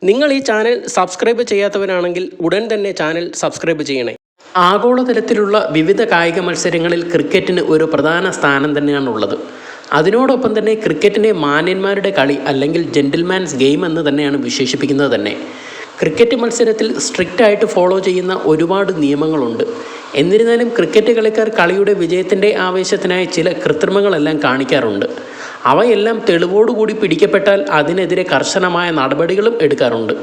നിങ്ങൾ ഈ channel subscribe ചെയ്യാത്തവരാണെങ്കിൽ ഉടൻ തന്നെ ചാനൽ സബ്സ്ക്രൈബ് ചെയ്യണേ. ആഗോളതലത്തിലുള്ള വിവിധ കായിക മത്സരങ്ങളിൽ ക്രിക്കറ്റിന് ഒരു പ്രധാന സ്ഥാനം തന്നെയാണുള്ളത്. അതിനോടൊപ്പം തന്നെ ക്രിക്കറ്റിനെ മാന്യന്മാരുടെ കളി അല്ലെങ്കിൽ ജെന്റിൽമാൻസ് ഗെയിം എന്ന് തന്നെയാണ് വിശേഷിപ്പിക്കുന്നത് തന്നെ. ക്രിക്കറ്റ് മത്സരത്തിൽ സ്ട്രിക്റ്റായിട്ട് ഫോളോ ചെയ്യുന്ന ഒരുപാട് നിയമങ്ങളുണ്ട്. എന്നിരുന്നാലും ക്രിക്കറ്റ് കളിക്കാർ കളിയുടെ വിജയത്തിൻ്റെ ആവേശത്തിനായി ചില കൃത്രിമങ്ങളെല്ലാം കാണിക്കാറുണ്ട്. അവയെല്ലാം തെളിവോടുകൂടി പിടിക്കപ്പെട്ടാൽ അതിനെതിരെ കർശനമായ നടപടികളും എടുക്കാറുണ്ട്.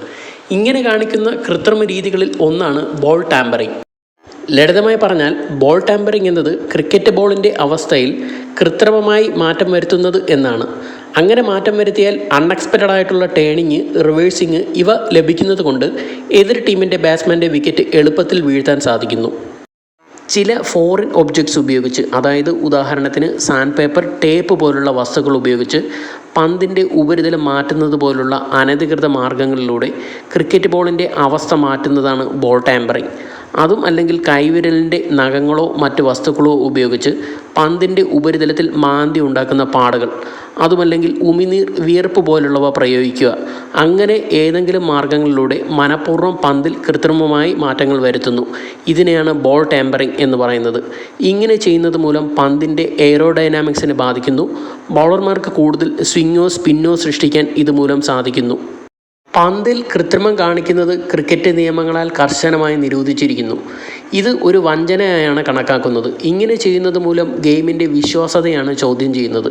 ഇങ്ങനെ കാണിക്കുന്ന കൃത്രിമ രീതികളിൽ ഒന്നാണ് ബോൾ ടാമ്പറിംഗ്. ലളിതമായി പറഞ്ഞാൽ ബോൾ ടാമ്പറിംഗ് എന്നത് ക്രിക്കറ്റ് ബോളിൻ്റെ അവസ്ഥയിൽ കൃത്രിമമായി മാറ്റം വരുത്തുന്നത് എന്നാണ്. അങ്ങനെ മാറ്റം വരുത്തിയാൽ അൺഎക്സ്പെക്റ്റഡ് ആയിട്ടുള്ള ടേണിങ്, റിവേഴ്സിങ് ഇവ ലഭിക്കുന്നത് കൊണ്ട് എതിർ ടീമിൻ്റെ ബാറ്റ്സ്മാൻ്റെ വിക്കറ്റ് എളുപ്പത്തിൽ വീഴ്ത്താൻ സാധിക്കുന്നു. ചില ഫോറിൻ ഒബ്ജക്ട്സ് ഉപയോഗിച്ച്, അതായത് ഉദാഹരണത്തിന് സാൻഡ് പേപ്പർ, ടേപ്പ് പോലുള്ള വസ്തുക്കൾ ഉപയോഗിച്ച് പന്തിൻ്റെ ഉപരിതലം മാറ്റുന്നത് പോലുള്ള അനധികൃത മാർഗങ്ങളിലൂടെ ക്രിക്കറ്റ് ബോളിൻ്റെ അവസ്ഥ മാറ്റുന്നതാണ് ബോൾ ടാമ്പറിംഗ്. അതും അല്ലെങ്കിൽ കൈവിരലിൻ്റെ നഖങ്ങളോ മറ്റ് വസ്തുക്കളോ ഉപയോഗിച്ച് പന്തിൻ്റെ ഉപരിതലത്തിൽ മാന്തി ഉണ്ടാക്കുന്ന പാടുകൾ, അതുമല്ലെങ്കിൽ ഉമിനീർ, വിയർപ്പ് പോലുള്ളവ പ്രയോഗിക്കുക. അങ്ങനെ ഏതെങ്കിലും മാർഗങ്ങളിലൂടെ മനഃപൂർവ്വം പന്തിൽ കൃത്രിമമായി മാറ്റങ്ങൾ വരുത്തുന്നു. ഇതിനെയാണ് ബോൾ ടാമ്പറിംഗ് എന്ന് പറയുന്നത്. ഇങ്ങനെ ചെയ്യുന്നത് മൂലം പന്തിൻ്റെ എയറോഡൈനാമിക്സിനെ ബാധിക്കുന്നു. ബൗളർമാർക്ക് കൂടുതൽ സ്വിങ്ങോ സ്പിന്നോ സൃഷ്ടിക്കാൻ ഇതുമൂലം സാധിക്കുന്നു. പന്തിൽ കൃത്രിമം കാണിക്കുന്നത് ക്രിക്കറ്റ് നിയമങ്ങളാൽ കർശനമായി നിരോധിച്ചിരിക്കുന്നു. ഇത് ഒരു വഞ്ചനയായാണ് കണക്കാക്കുന്നത്. ഇങ്ങനെ ചെയ്യുന്നത് മൂലം ഗെയിമിൻ്റെ വിശ്വാസ്യതയാണ് ചോദ്യം ചെയ്യുന്നത്.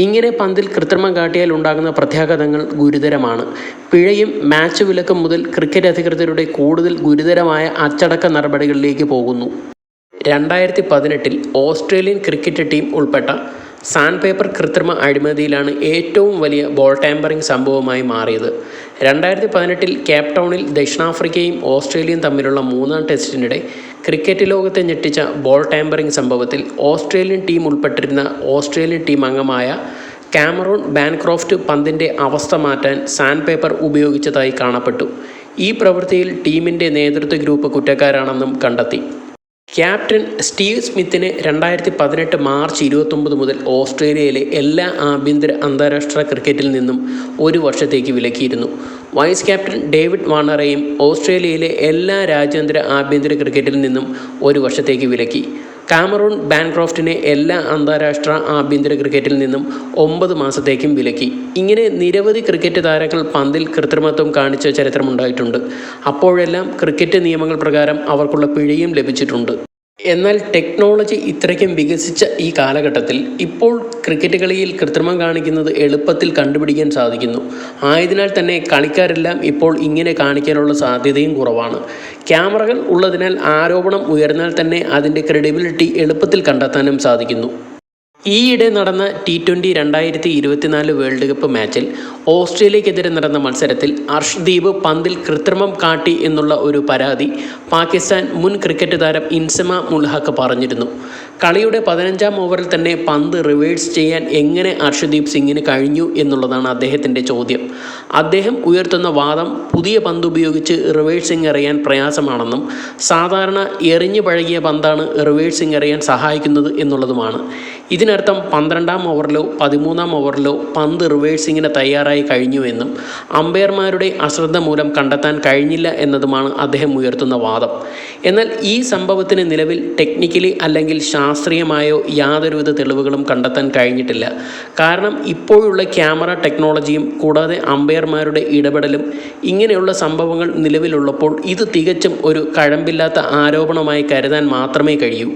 ഇങ്ങനെ പന്തിൽ കൃത്രിമം കാട്ടിയാൽ ഉണ്ടാകുന്ന പ്രത്യാഘാതങ്ങൾ ഗുരുതരമാണ്. പിഴയും മാച്ച് വിലക്കും മുതൽ ക്രിക്കറ്റ് അധികൃതരുടെ കൂടുതൽ ഗുരുതരമായ അച്ചടക്ക നടപടികളിലേക്ക് പോകുന്നു. 2018 ഓസ്ട്രേലിയൻ ക്രിക്കറ്റ് ടീം ഉൾപ്പെട്ട സാൻഡ് പേപ്പർ കൃത്രിമ അഴിമതിയിലാണ് ഏറ്റവും വലിയ ബോൾ ടാമ്പറിംഗ് സംഭവമായി മാറിയത്. 2018 കേപ്പ് ടൗണിൽ ദക്ഷിണാഫ്രിക്കയും ഓസ്ട്രേലിയയും തമ്മിലുള്ള 3-ാം ടെസ്റ്റിനിടെ ക്രിക്കറ്റ് ലോകത്തെ ഞെട്ടിച്ച ബോൾ ടാമ്പറിംഗ് സംഭവത്തിൽ ഓസ്ട്രേലിയൻ ടീം ഉൾപ്പെട്ടിരുന്ന ഓസ്ട്രേലിയൻ ടീം അംഗമായ കാമറൂൺ ബാൻക്രോഫ്റ്റ് പന്തിൻ്റെ അവസ്ഥ മാറ്റാൻ സാൻഡ് പേപ്പർ ഉപയോഗിച്ചതായി കാണപ്പെട്ടു. ഈ പ്രവൃത്തിയിൽ ടീമിൻ്റെ നേതൃത്വ ഗ്രൂപ്പ് കുറ്റക്കാരാണെന്നും കണ്ടെത്തി. ക്യാപ്റ്റൻ സ്റ്റീവ് സ്മിത്തിനെ 2018 മാർച്ച് 29 മുതൽ ഓസ്ട്രേലിയയിലെ എല്ലാ ആഭ്യന്തര അന്താരാഷ്ട്ര ക്രിക്കറ്റിൽ നിന്നും 1 വർഷത്തേക്ക് വിലക്കിയിരുന്നു. വൈസ് ക്യാപ്റ്റൻ ഡേവിഡ് വാർണറെയും ഓസ്ട്രേലിയയിലെ എല്ലാ രാജ്യാന്തര ആഭ്യന്തര ക്രിക്കറ്റിൽ നിന്നും 1 വർഷത്തേക്ക് വിലക്കി. കാമറൂൺ ബാൻക്രോഫ്റ്റിനെ എല്ലാ അന്താരാഷ്ട്ര ആഭ്യന്തര ക്രിക്കറ്റിൽ നിന്നും 9 മാസത്തേക്കും വിലക്കി. ഇങ്ങനെ നിരവധി ക്രിക്കറ്റ് താരങ്ങൾ പന്തിൽ കൃത്രിമത്വം കാണിച്ച ചരിത്രമുണ്ടായിട്ടുണ്ട്. അപ്പോഴെല്ലാം ക്രിക്കറ്റ് നിയമങ്ങൾ പ്രകാരം അവർക്കുള്ള പിഴയും ലഭിച്ചിട്ടുണ്ട്. എന്നാൽ ടെക്നോളജി ഇത്രയ്ക്കും വികസിച്ച ഈ കാലഘട്ടത്തിൽ ഇപ്പോൾ ക്രിക്കറ്റ് കളിയിൽ കൃത്രിമം കാണിക്കുന്നത് എളുപ്പത്തിൽ കണ്ടുപിടിക്കാൻ സാധിക്കുന്നു. ആയതിനാൽ തന്നെ കളിക്കാരെല്ലാം ഇപ്പോൾ ഇങ്ങനെ കാണിക്കാനുള്ള സാധ്യതയും കുറവാണ്. ക്യാമറകൾ ഉള്ളതിനാൽ ആരോപണം ഉയർന്നാൽ തന്നെ അതിൻ്റെ ക്രെഡിബിലിറ്റി എളുപ്പത്തിൽ കണ്ടെത്താനും സാധിക്കുന്നു. ഈയിടെ നടന്ന T20 2024 വേൾഡ് കപ്പ് മാച്ചിൽ ഓസ്ട്രേലിയക്കെതിരെ നടന്ന മത്സരത്തിൽ അർഷ്ദീപ് പന്തിൽ കൃത്രിമം കാട്ടി എന്നുള്ള ഒരു പരാതി പാകിസ്ഥാൻ മുൻ ക്രിക്കറ്റ് താരം ഇൻസമ മുൽഹക്ക് പറഞ്ഞിരുന്നു. കളിയുടെ 15-ാം ഓവറിൽ തന്നെ പന്ത് റിവേഴ്സ് ചെയ്യാൻ എങ്ങനെ അർഷ്ദീപ് സിംഗിന് കഴിഞ്ഞു എന്നുള്ളതാണ് അദ്ദേഹത്തിൻ്റെ ചോദ്യം. അദ്ദേഹം ഉയർത്തുന്ന വാദം പുതിയ പന്ത് ഉപയോഗിച്ച് റിവേഴ്സിംഗ് എറിയാൻ പ്രയാസമാണെന്നും സാധാരണ എറിഞ്ഞു പഴകിയ പന്താണ് റിവേഴ്സിംഗ് എറിയാൻ സഹായിക്കുന്നത് എന്നുള്ളതുമാണ്. ഇതിനർത്ഥം 12-ാം ഓവറിലോ 13-ാം ഓവറിലോ പന്ത് റിവേഴ്സിങ്ങിന് തയ്യാറായി കഴിഞ്ഞുവെന്നും അമ്പയർമാരുടെ അശ്രദ്ധ മൂലം കണ്ടെത്താൻ കഴിഞ്ഞില്ല എന്നതുമാണ് അദ്ദേഹം ഉയർത്തുന്ന വാദം. എന്നാൽ ഈ സംഭവത്തിന് നിലവിൽ ടെക്നിക്കലി അല്ലെങ്കിൽ ശാസ്ത്രീയമായോ യാതൊരുവിധ തെളിവുകളും കണ്ടെത്താൻ കഴിഞ്ഞിട്ടില്ല. കാരണം ഇപ്പോഴുള്ള ക്യാമറ ടെക്നോളജിയും കൂടാതെ അമ്പയർമാരുടെ ഇടപെടലും ഇങ്ങനെയുള്ള സംഭവങ്ങൾ നിലവിലുള്ളപ്പോൾ ഇത് തികച്ചും ഒരു കഴമ്പില്ലാത്ത ആരോപണമായി കരുതാൻ മാത്രമേ കഴിയൂ.